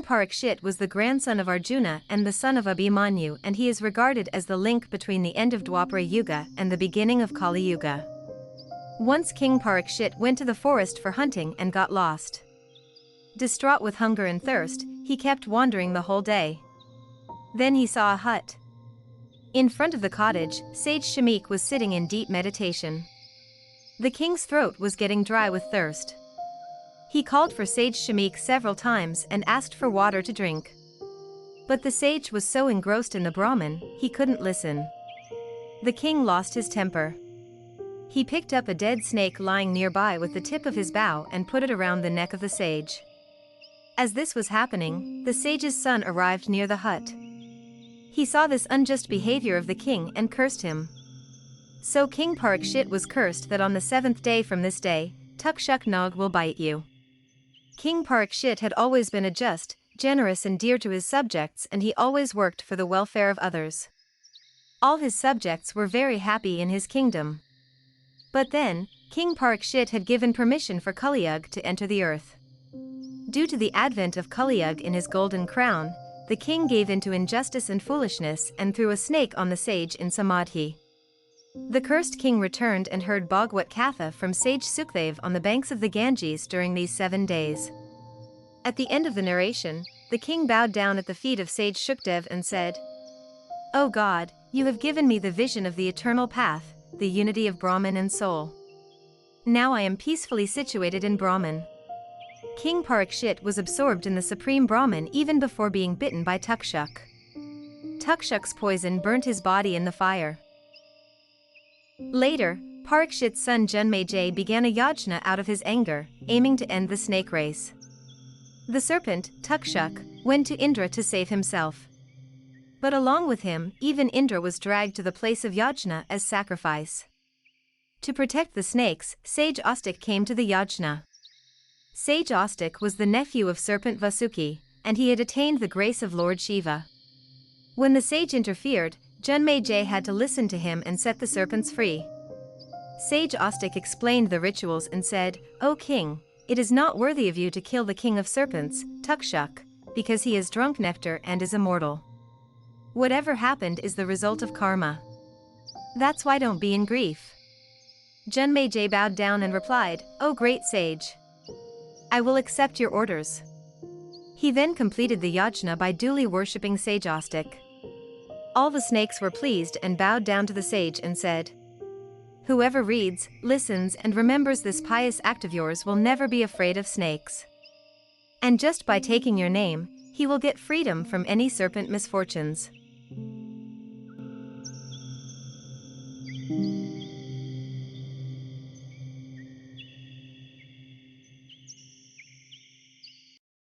Parikshit was the grandson of Arjuna and the son of Abhimanyu, and he is regarded as the link between the end of Dwapara Yuga and the beginning of Kaliyuga. Once King Parikshit went to the forest for hunting and got lost. Distraught with hunger and thirst, he kept wandering the whole day. Then he saw a hut. In front of the cottage, Sage Shamik was sitting in deep meditation. The king's throat was getting dry with thirst. He called for Sage Shamik several times and asked for water to drink. But the sage was so engrossed in the Brahman, he couldn't listen. The king lost his temper. He picked up a dead snake lying nearby with the tip of his bow and put it around the neck of the sage. As this was happening, the sage's son arrived near the hut. He saw this unjust behavior of the king and cursed him. So King Parikshit was cursed that on the 7th day from this day, Tukshuk Nog will bite you. King Parikshit had always been a just, generous and dear to his subjects, and he always worked for the welfare of others. All his subjects were very happy in his kingdom. But then, King Parikshit had given permission for Kaliyuga to enter the earth. Due to the advent of Kaliyuga in his golden crown, the king gave into injustice and foolishness and threw a snake on the sage in Samadhi. The cursed king returned and heard Bhagvat Katha from sage Sukdev on the banks of the Ganges during these 7 days. At the end of the narration, the king bowed down at the feet of sage Shukdev and said, "O God, you have given me the vision of the eternal path, the unity of Brahman and soul. Now I am peacefully situated in Brahman." King Parikshit was absorbed in the supreme Brahman even before being bitten by Tukshuk. Tukshuk's poison burnt his body in the fire. Later, Parikshit's son Janmejay began a yajna out of his anger, aiming to end the snake race. The serpent, Tukshuk, went to Indra to save himself. But along with him, even Indra was dragged to the place of yajna as sacrifice. To protect the snakes, Sage Ostik came to the yajna. Sage Ostik was the nephew of Serpent Vasuki, and he had attained the grace of Lord Shiva. When the sage interfered, Janmejay had to listen to him and set the serpents free. Sage Ostik explained the rituals and said, "O king, it is not worthy of you to kill the king of serpents, Tukshuk, because he has drunk nectar and is immortal. Whatever happened is the result of karma. That's why don't be in grief." Janmejay bowed down and replied, "O great sage, I will accept your orders." He then completed the yajna by duly worshipping Sage Ostik. All the snakes were pleased and bowed down to the sage and said, "Whoever reads, listens and remembers this pious act of yours will never be afraid of snakes. And just by taking your name, he will get freedom from any serpent misfortunes."